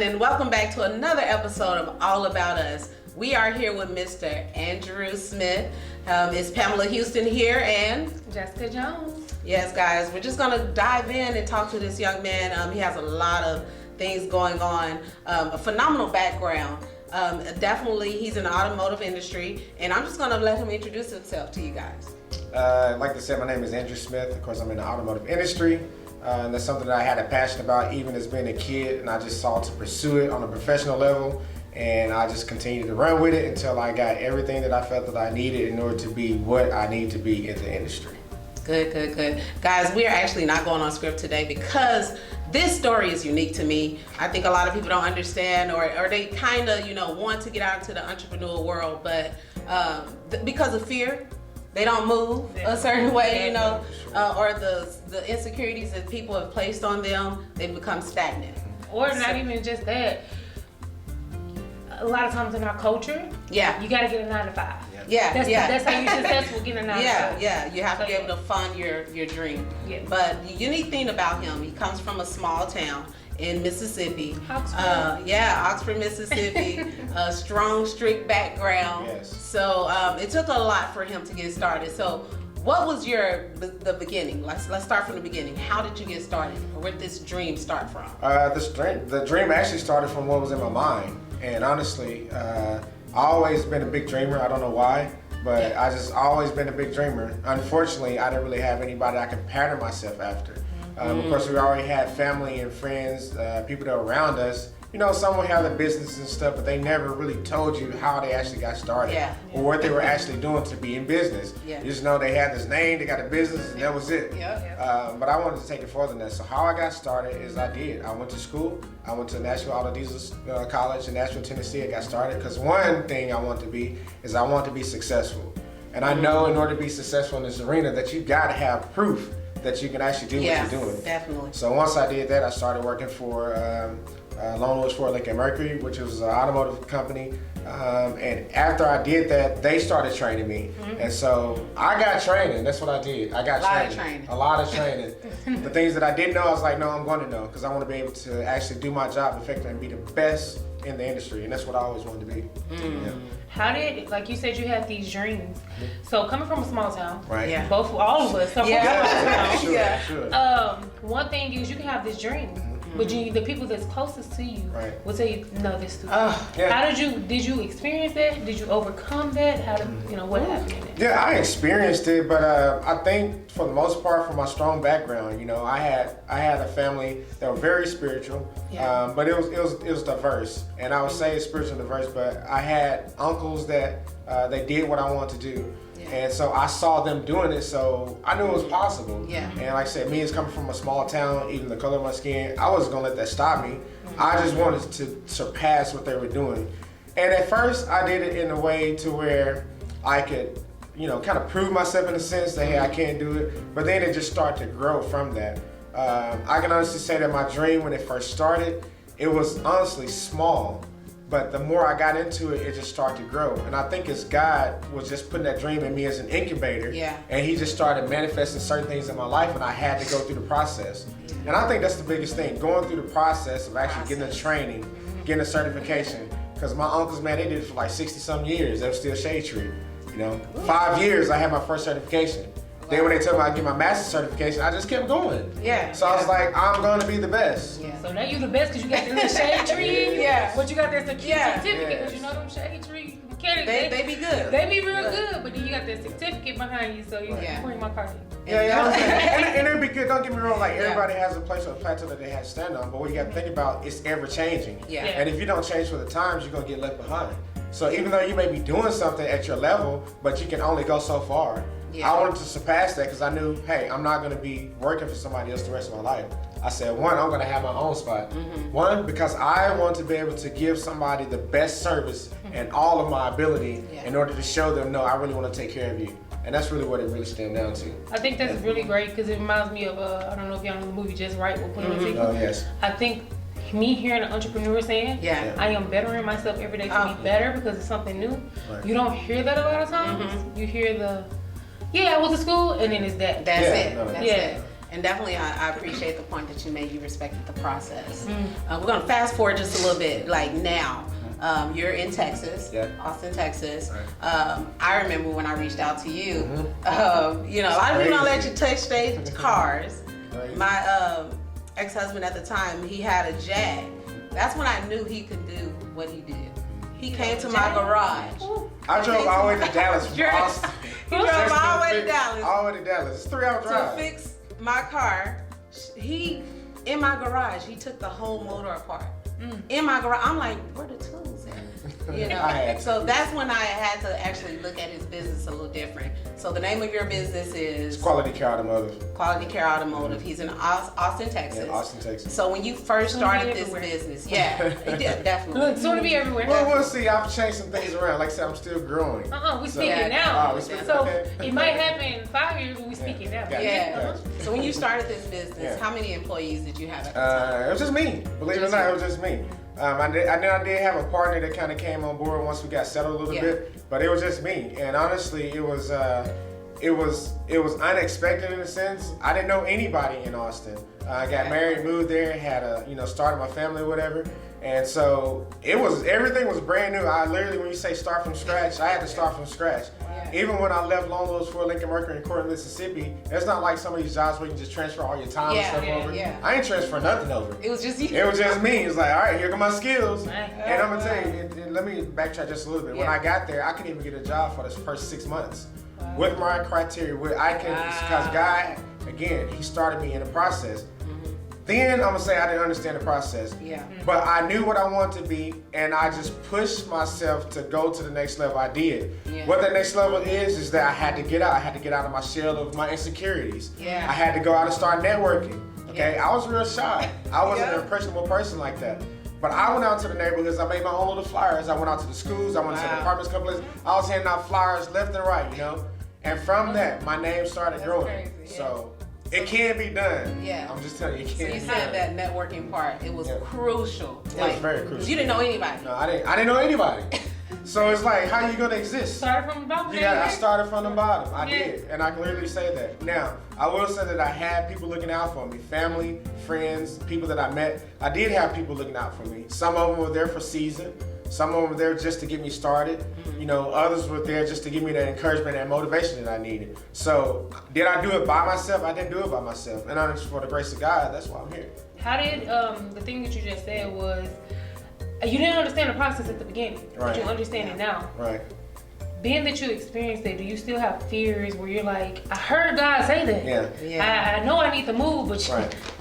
and welcome back to another episode of All About Us. We are here with Mr. Andrew Smith. It's Pamela Houston here and Jessica Jones. Yes, guys, we're just gonna dive in and talk to this young man. He has a lot of things going on, a phenomenal background. Definitely, he's in the automotive industry, and I'm just gonna let him introduce himself to you guys. Like I said, my name is Andrew Smith. Of course, I'm in the automotive industry. And that's something that I had a passion about even as being a kid, and I just sought to pursue it on a professional level, and I just continued to run with it until I got everything that I felt that I needed in order to be what I need to be in the industry. Good. Guys, we are actually not going on script today because this story is unique to me. I think a lot of people don't understand or they kind of, want to get out into the entrepreneurial world, but because of fear, they don't move a certain way, or the insecurities that people have placed on them, they become stagnant. Or not even just that. A lot of times in our culture, you got to get a 9 to 5. That's how you're successful, getting a 9 to 5. You have to be able to fund your dream. Yes. But the unique thing about him, he comes from a small town in Mississippi. Oxford, Mississippi. A strong, strict background. Yes. So it took a lot for him to get started. So what was the beginning? Let's start from the beginning. How did you get started? Or where did this dream start from? The dream actually started from what was in my mind. And honestly, I've always been a big dreamer. I don't know why, but I just always been a big dreamer. Unfortunately, I didn't really have anybody I could pattern myself after. Of course, we already had family and friends, people that were around us. Some would have the business and stuff, but they never really told you how they actually got started or what they were actually doing to be in business. You just know they had this name, they got a business, and that was it. But I wanted to take it further than that. So how I got started is I went to school. I went to Nashville Auto Diesel College in Nashville, Tennessee. I got started because one thing I want to be is I want to be successful. And I know in order to be successful in this arena that you got to have proof that you can actually do what you're doing. Definitely. So once I did that, I started working for Lone Woods Ford Lincoln Mercury, which was an automotive company. And after I did that, they started training me. And so I got training. That's what I did. I got a lot of training. The things that I didn't know, I was like, no, I'm going to know because I want to be able to actually do my job effectively and be the best in the industry. And that's what I always wanted to be. How did, like you said, you had these dreams. So coming from a small town, right? All of us come from a small town. Sure. One thing is you can have this dream, but the people that's closest to you will tell you, no, this is stupid. How did you experience that? Did you overcome that? How did what happened in it? Yeah, I experienced it, but I think for the most part, from my strong background, I had a family that were very spiritual, but it was diverse, and I would say it's spiritual and diverse. But I had uncles that they did what I wanted to do. And so I saw them doing it, so I knew it was possible. And like I said, me as coming from a small town, even the color of my skin, I wasn't gonna let that stop me. I just wanted to surpass what they were doing. And at first, I did it in a way to where I could, kind of prove myself in a sense that, hey, I can do it. But then it just started to grow from that. I can honestly say that my dream when it first started, it was honestly small. But the more I got into it, it just started to grow. And I think it's God was just putting that dream in me as an incubator. And he just started manifesting certain things in my life, and I had to go through the process. And I think that's the biggest thing, going through the process of actually getting the training, getting a certification. Because my uncles, man, they did it for like 60-some years. They were still shade tree. 5 years, I had my first certification. Then when they told me I'd get my master's certification, I just kept going. So I was like, I'm going to be the best. So now you're the best because you got the little shade tree. But you got that certificate because them shade tree mechanics. They be good. They be real good, but then you got that certificate behind you, so you can bring my car in. And it'd be good. Don't get me wrong. Like everybody has a place or a plateau that they have to stand on, but what you got to think about, it's ever changing. And if you don't change for the times, you're gonna get left behind. So even though you may be doing something at your level, but you can only go so far. I wanted to surpass that because I knew, hey, I'm not going to be working for somebody else the rest of my life. I said, one, I'm going to have my own spot. One, because I want to be able to give somebody the best service and all of my ability in order to show them, no, I really want to take care of you. And that's really what it really stands down to. I think that's really great because it reminds me of, I don't know if y'all know the movie Just Right with Queen Latifah. Oh, yes. I think me hearing an entrepreneur saying, I am bettering myself every day to be better because it's something new. You don't hear that a lot of times. You hear I went to school and then it's that. That's it. And definitely, I appreciate the point that you made. You respected the process. We're gonna fast forward just a little bit. Like now, you're in Texas, Austin, Texas. Right. I remember when I reached out to you. You know, a lot of people don't let you touch their cars. My ex-husband at the time, he had a Jag. That's when I knew he could do what he did. He came to my garage. I drove all the way to Dallas from Austin. He drove all the way to Dallas. All the way to Dallas. It's a 3-hour drive. To fix my car. In my garage, he took the whole motor apart. In my garage. I'm like, where the tools at? You know? So that's when I had to actually look at his business a little different. So the name of your business is? Quality Care Automotive. Quality Care Automotive. He's in Austin, Texas. Yeah, Austin, Texas. So when you first started this business, definitely. Soon to be everywhere. Well, we'll see. I've changed some things around. Like I said, I'm still growing. We speaking now. So okay. it might happen in 5 years, but we speaking now. So when you started this business, how many employees did you have at the time? It was just me. Believe it or not, it was just me. I did have a partner that kind of came on board once we got settled a little bit, but it was just me. And honestly, it was unexpected in a sense. I didn't know anybody in Austin. I got married, moved there, had started my family or whatever. And so everything was brand new. I literally, when you say start from scratch, I had to start from scratch. Even when I left Lone Lewis for Lincoln Mercury in Corinth, Mississippi, it's not like some of these jobs where you can just transfer all your time and stuff over. I ain't transfer nothing over. It was just you. It was just me. It was like, all right, here come my skills. And I'm gonna tell you, and let me backtrack just a little bit. When I got there, I couldn't even get a job for the first 6 months. With my criteria, because God, again, he started me in the process. Then I'm gonna say I didn't understand the process. But I knew what I wanted to be, and I just pushed myself to go to the next level. I did. What the next level is that I had to get out. I had to get out of my shell of my insecurities. I had to go out and start networking. Okay, I was real shy. I wasn't an impressionable person like that. But I went out to the neighborhoods. I made my own little flyers. I went out to the schools. I went to the apartments, companies. I was handing out flyers left and right, you know. And from that, my name started growing. So. It can be done. I'm just telling you, it can be done. So you said that networking part, it was crucial. It was very crucial. You didn't know anybody. No, I didn't know anybody. So it's like, how you gonna exist? Started from the bottom. I started from the bottom. I did, and I can literally say that. Now, I will say that I had people looking out for me, family, friends, people that I met. I did have people looking out for me. Some of them were there for season. Some of them were there just to get me started. You know, others were there just to give me that encouragement and motivation that I needed. So, did I do it by myself? I didn't do it by myself. And for the grace of God, that's why I'm here. How did, the thing that you just said was, you didn't understand the process at the beginning, but you understand it now. Being that you experienced it, do you still have fears where you're like, I heard God say that. I know I need to move, but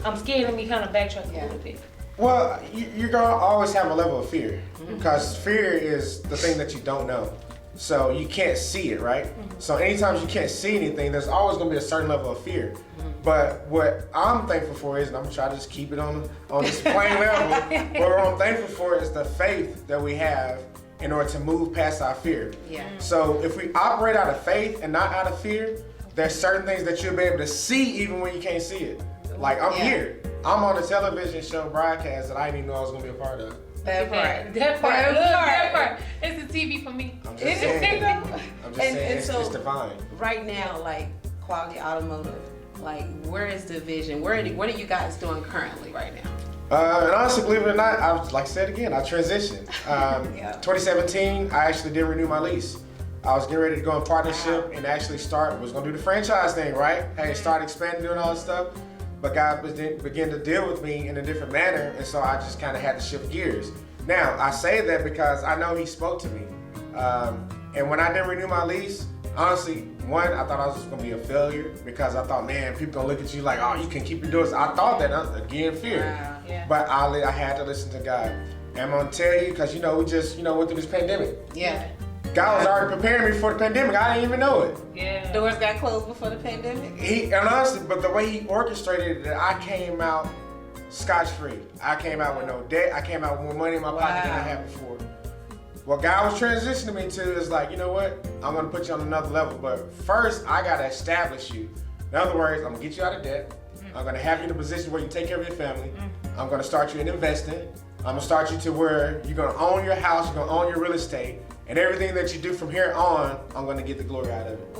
I'm scared. Let me kind of backtrack a little bit. Well, you're going to always have a level of fear because fear is the thing that you don't know. So you can't see it, right? So anytime you can't see anything, there's always going to be a certain level of fear. But what I'm thankful for is, and I'm trying to just keep it on this plain level, what I'm thankful for is the faith that we have in order to move past our fear. So if we operate out of faith and not out of fear, there's certain things that you'll be able to see even when you can't see it. Like I'm here. I'm on a television show broadcast that I didn't even know I was going to be a part of. That part. It's the TV for me. I'm just saying, it's divine. Right now, like Quality Automotive, like where is the vision? What are you guys doing currently right now? And honestly, believe it or not, like I said again, I transitioned. 2017, I actually did renew my lease. I was getting ready to go in partnership and actually was going to do the franchise thing, right? Hey, start expanding, doing all this stuff. But God began to deal with me in a different manner, and so I just kind of had to shift gears. Now, I say that because I know he spoke to me. And when I didn't renew my lease, honestly, one, I thought I was just going to be a failure because I thought, man, people going to look at you like, oh, you can keep your doors. I thought that, again, fear. But I had to listen to God. And I'm going to tell you, because, we just, went through this pandemic. God was already preparing me for the pandemic. I didn't even know it. Doors got closed before the pandemic. And honestly, but the way he orchestrated it, I came out scotch-free. I came out with no debt. I came out with more money in my pocket than I had before. What God was transitioning me to is like, you know what? I'm going to put you on another level. But first, I got to establish you. In other words, I'm going to get you out of debt. I'm going to have you in a position where you take care of your family. I'm going to start you in investing. I'm going to start you to where you're going to own your house. You're going to own your real estate. And everything that you do from here on, I'm going to get the glory out of it.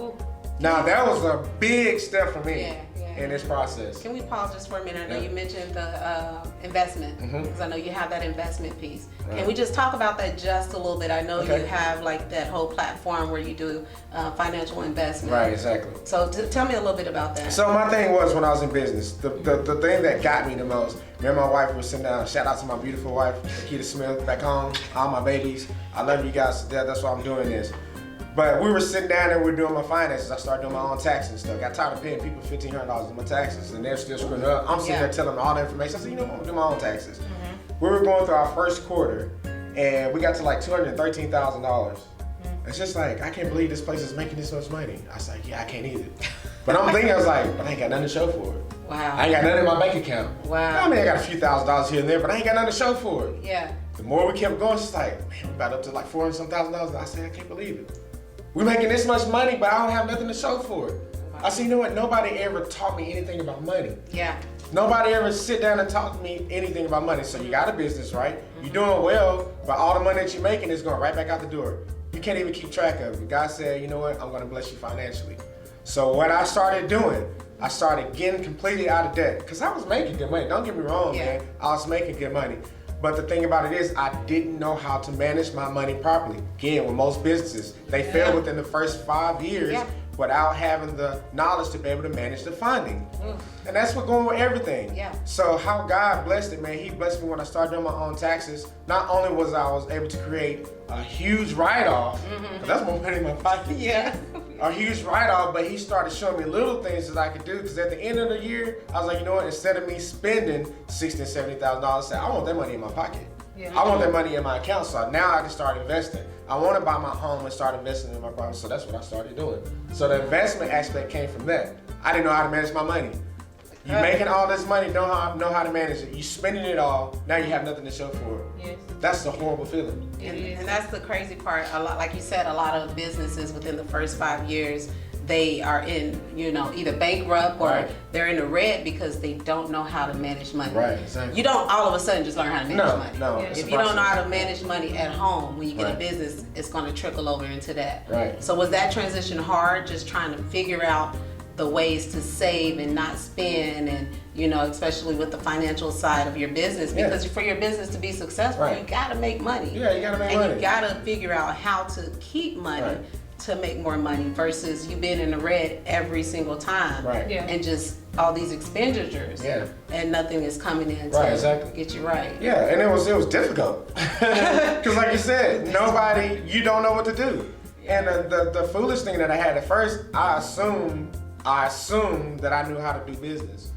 Now, that was a big step for me. in this process. Can we pause just for a minute? I know you mentioned the investment, because I know you have that investment piece. Right. Can we just talk about that just a little bit? I know you have like that whole platform where you do financial investment. Right, exactly. So tell me a little bit about that. So my thing was, when I was in business, the thing that got me the most, me and my wife were sitting down, shout out to my beautiful wife, Akita Smith, back home, all my babies. I love you guys to death, that's why I'm doing this. But we were sitting down and we were doing my finances. I started doing my own taxes and stuff. Got tired of paying people $1,500 in my taxes, and they're still screwing up. I'm sitting there telling them all the information. I said, you know what, I'm gonna do my own taxes. We were going through our first quarter, and we got to like $213,000. It's just like, I can't believe this place is making this much money. I was like, yeah, I can't either. But I'm thinking, I was like, but I ain't got nothing to show for it. Wow. I ain't got nothing in my bank account. Wow. I mean, I got a few $1,000s here and there, but I ain't got nothing to show for it. Yeah. The more we kept going, it's just like, man, we about up to like $400,000. And I said, I can't believe it. We're making this much money, but I don't have nothing to show for it. Wow. I said, you know what? Nobody ever taught me anything about money. Yeah. Nobody ever sit down and talk to me anything about money. So you got a business, right? You're doing well, but all the money that you're making is going right back out the door. You can't even keep track of it. God said, you know what? I'm going to bless you financially. So what I started doing, I started getting completely out of debt, because I was making good money. Don't get me wrong, man. I was making good money. But the thing about it is, I didn't know how to manage my money properly. Again, with most businesses, they fail within the first 5 years without having the knowledge to be able to manage the funding. And that's what going with everything. So how God blessed it, man, he blessed me when I started doing my own taxes. Not only was I able to create a huge write-off, that's more money in my pocket. A huge write-off, but he started showing me little things that I could do, because at the end of the year, I was like, you know what, instead of me spending $60,000 and $70,000, I want that money in my pocket. I want that money in my account, so now I can start investing. I want to buy my home and start investing in my property, so that's what I started doing. So the investment aspect came from that. I didn't know how to manage my money. You making all this money, know how to manage it. You spending it all, now you have nothing to show for it. Yes. That's the horrible feeling. And that's the crazy part. A lot, like you said, a lot of businesses within the first 5 years, they are in, either bankrupt or they're in the red because they don't know how to manage money. Right, exactly. You don't all of a sudden just learn how to manage money. No, if you don't know how to manage money at home, when you get a business, it's going to trickle over into that. Right. So was that transition hard, just trying to figure out the ways to save and not spend, and especially with the financial side of your business, because for your business to be successful, you gotta make money. Yeah, you gotta make money. And you gotta figure out how to keep money to make more money versus you being in the red every single time and just all these expenditures and nothing is coming in to get you right. Yeah, and it was difficult because like you said, you don't know what to do. And the foolish thing that I had at first, I assumed that I knew how to do business.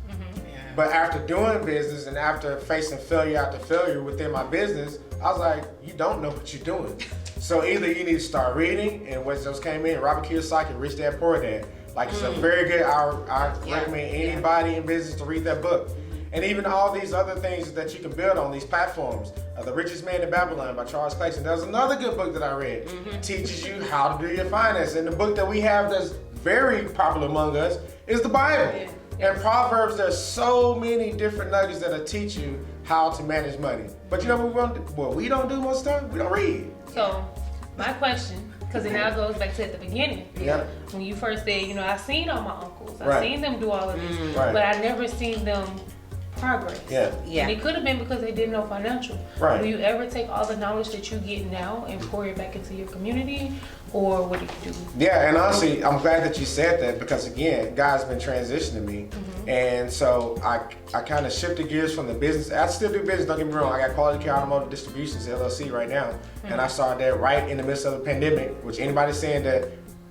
But after doing business and after facing failure after failure within my business, I was like, you don't know what you're doing. So either you need to start reading, and what just came in, Robert Kiyosaki, Rich Dad Poor Dad. Like it's a very good, I recommend anybody in business to read that book. And even all these other things that you can build on these platforms. The Richest Man in Babylon by Charles Clayton. There's another good book that I read. Teaches you how to do your finance. And the book that we have that's very popular among us is the Bible. And Proverbs, there's so many different nuggets that'll teach you how to manage money. But you know what we don't do most of the time? We don't read. So, my question, because it now goes back to at the beginning. When you first said, I seen all my uncles. I seen them do all of this. But I never seen them progress. And it could have been because they didn't know financial. Will you ever take all the knowledge that you get now and pour it back into your community, or what do you do? Yeah, and honestly, I'm glad that you said that, because again, God's been transitioning me. And so I kind of shifted gears from the business. I still do business, don't get me wrong. I got Quality Care Automotive Distributions, LLC right now. And I started that right in the midst of the pandemic, which anybody saying that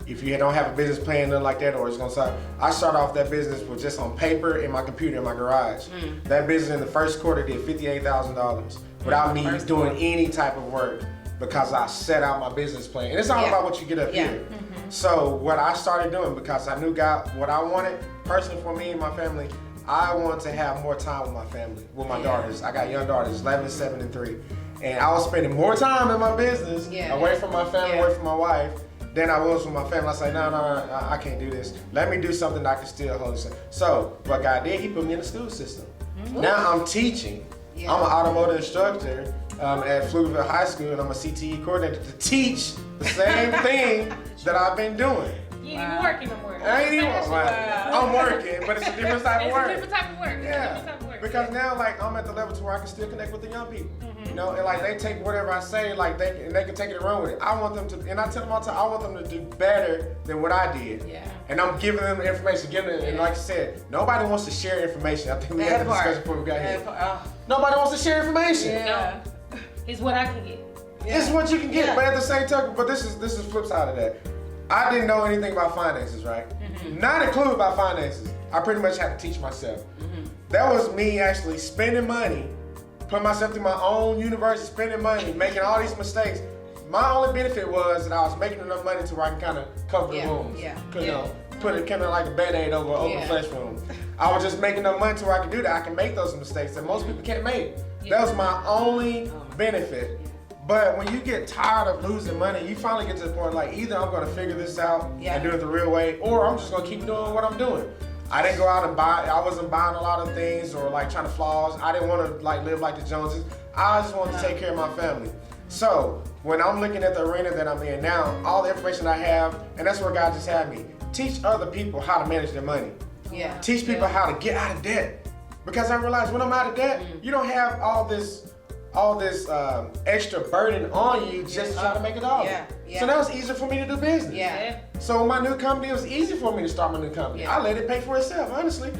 if you don't have a business plan, nothing like that, or it's gonna start. I started off that business with just on paper in my computer in my garage. That business in the first quarter did $58,000 without me doing any type of work, because I set out my business plan. And it's all about what you get up here. So what I started doing, because I knew God, what I wanted personally for me and my family, I wanted to have more time with my family, with my daughters. I got young daughters, 11, 7, and 3. And I was spending more time in my business, away from my family, away from my wife, than I was with my family. I say, no, I can't do this. Let me do something that I can still hold this. So what God did, he put me in the school system. Now I'm teaching. I'm an automotive instructor at Pflugerville High School, and I'm a CTE coordinator to teach the same thing that I've been doing. You ain't even working no more. I ain't even working. I'm working, but it's a different type of work. It's a different type of work. Yeah. Because now, like, I'm at the level to where I can still connect with the young people. You know, and like they take whatever I say, like they can take it and run with it. I want them to, and I tell them all the time, I want them to do better than what I did. Yeah. And I'm giving them the information, and like you said, nobody wants to share information. I think we had the discussion before we got here. Nobody wants to share information. Yeah. No. It's what I can get. Yeah. It's what you can get, but at the same time, but this is flip side of that. I didn't know anything about finances, right? Not a clue about finances. I pretty much had to teach myself. That was me actually spending money, putting myself through my own university, spending money, making all these mistakes. My only benefit was that I was making enough money to where I can kind of cover the wounds. You know, put it kind of like a Band-Aid over an open flesh wound. I was just making enough money to where I could do that. I can make those mistakes that most people can't make. That was my only benefit. But when you get tired of losing money, you finally get to the point like either I'm gonna figure this out and do it the real way, or I'm just gonna keep doing what I'm doing. I didn't go out and I wasn't buying a lot of things or like trying to flaws. I didn't want to like live like the Joneses. I just wanted to take care of my family. So when I'm looking at the arena that I'm in now, all the information I have, and that's where God just had me, teach other people how to manage their money. Yeah. Teach people how to get out of debt. Because I realized when I'm out of debt, you don't have all this extra burden on you just to try to make a dollar. So now it's easier for me to do business. So my new company, it was easy for me to start my new company. I let it pay for itself, honestly.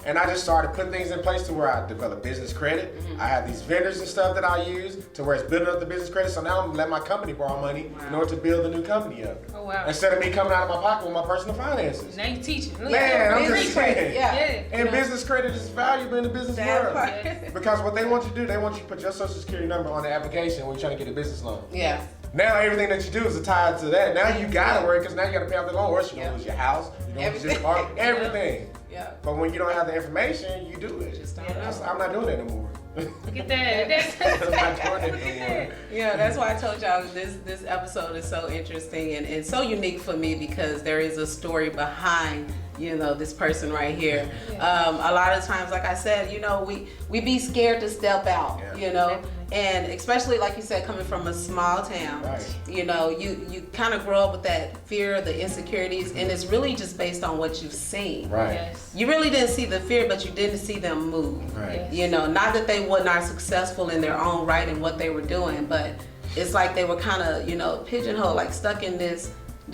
And I just started putting things in place to where I developed business credit. I have these vendors and stuff that I use to where it's building up the business credit. So now I'm letting my company borrow money in order to build the new company up. Oh, wow. Instead of me coming out of my pocket with my personal finances. Now you teaching. Man, I'm just saying. And You know? business credit is valuable in the business world. Because what they want you to do, they want you to put your social security number on the application when you're trying to get a business loan. Now everything that you do is tied to that. Now you gotta work because now you gotta pay off the loan, or else you're gonna lose your house, you're gonna lose your car, everything. But when you don't have the information, you do it. I'm not doing that anymore. Look at that. I'm not doing it anymore. Yeah, that's why I told y'all this episode is so interesting and so unique for me because there is a story behind, you know, this person right here. A lot of times, like I said, you know, we be scared to step out, you know, and especially like you said, coming from a small town, you know, you kind of grow up with that fear, the insecurities, and it's really just based on what you've seen. You really didn't see the fear, but you didn't see them move. You know, not that they were not successful in their own right in what they were doing, but it's like they were kind of, you know, pigeonholed, like stuck in this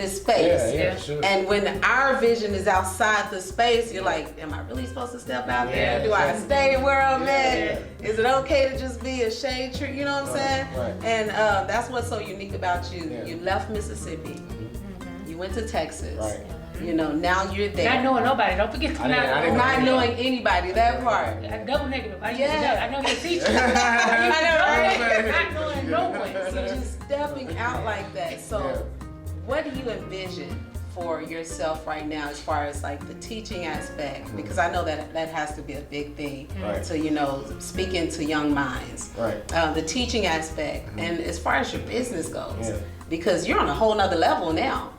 space. Sure. And when our vision is outside the space, you're like, am I really supposed to step out there? Do I stay where I'm at? Is it okay to just be a shade tree? You know what I'm saying? And that's what's so unique about you. You left Mississippi. You went to Texas. You know, now you're there. Not knowing nobody. Don't forget to not knowing anybody. That part. Double negative. I know you're a teacher. I know, right? Not knowing no one. So just stepping out like that. So what do you envision for yourself right now as far as like the teaching aspect? Because I know that has to be a big thing to, you know, speaking to young minds. The teaching aspect and as far as your business goes. Because you're on a whole nother level now.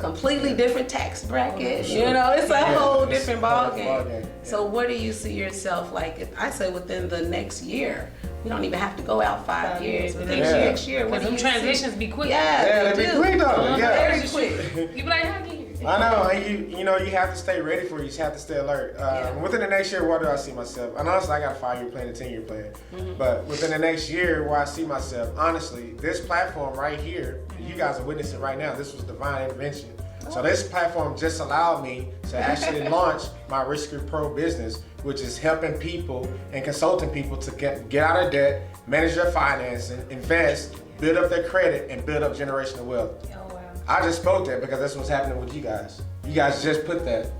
Completely different tax bracket. You know, it's a whole different ballgame. So where do you see yourself, like, if I say within the next year? We don't even have to go out 5 years. Within next year, what do you transitions be quick. They be quick though. Very quick. You be like, how can you? I know, and you know, you have to stay ready for it. You just have to stay alert. Within the next year, where do I see myself? And honestly, I got a 5-year plan, a 10-year plan. But within the next year, where I see myself, honestly, this platform right here, you guys are witnessing right now. This was divine intervention. So this platform just allowed me to actually launch my Risk-Free Pro business, which is helping people and consulting people to get out of debt, manage their financing, invest, build up their credit, and build up generational wealth. I just spoke that because that's what's happening with you guys. You guys just put that.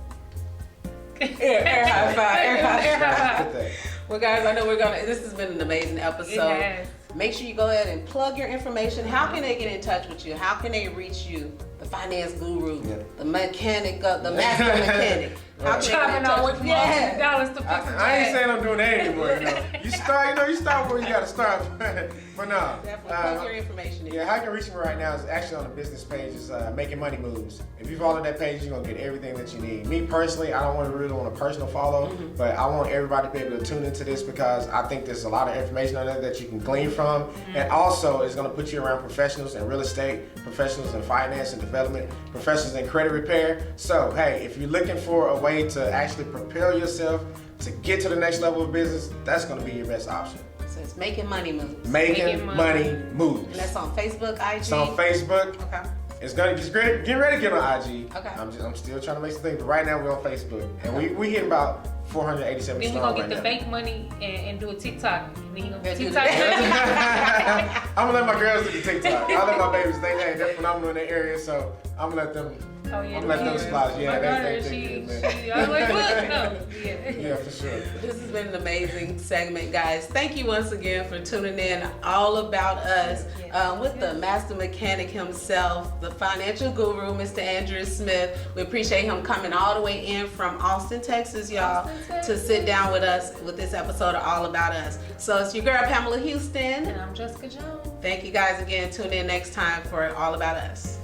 Air high five. Well, guys, I know this has been an amazing episode. Make sure you go ahead and plug your information. How can they get in touch with you? How can they reach you? The finance guru, the mechanic, the master mechanic. How can they get in touch? I ain't saying I'm doing that anymore. You know, you start where you gotta start. But no. Definitely plug your information. How you can reach me right now is actually on the business page. Is Making Money Moves. If you follow that page, you're gonna get everything that you need. Me personally, I don't really want a personal follow, but I want everybody to be able to tune into this because I think there's a lot of information on there that you can glean from, and also it's gonna put you around professionals in real estate, professionals in finance and development. development, professionals in credit repair. So, hey, if you're looking for a way to actually propel yourself to get to the next level of business, that's going to be your best option. So it's Making Money Moves. Making money moves. And that's on Facebook, IG? It's on Facebook. Okay. It's gonna get ready to get on IG. Okay. I'm still trying to make some things, but right now we're on Facebook, and we hit about 487 Then we're strong gonna right get the now. fake money and do a TikTok. Then you gonna Yeah, do TikTok. I'm gonna let my girls do the TikTok. I'll let my babies think, hey, they're phenomenal in their area, so I'm gonna let them. Oh yeah, I'm gonna let them splash. Yeah, my daughter, they she, good, man. she, I was like, look, no, yeah. Yeah, for sure. This has been an amazing segment, guys. Thank you once again for tuning in. All About Us with the master mechanic himself, the financial guru, Mr. Andrew Smith. We appreciate him coming all the way in from Austin, Texas, y'all, to sit down with us with this episode of All About Us. So it's your girl, Pamela Houston. And I'm Jessica Jones. Thank you guys again. Tune in next time for All About Us.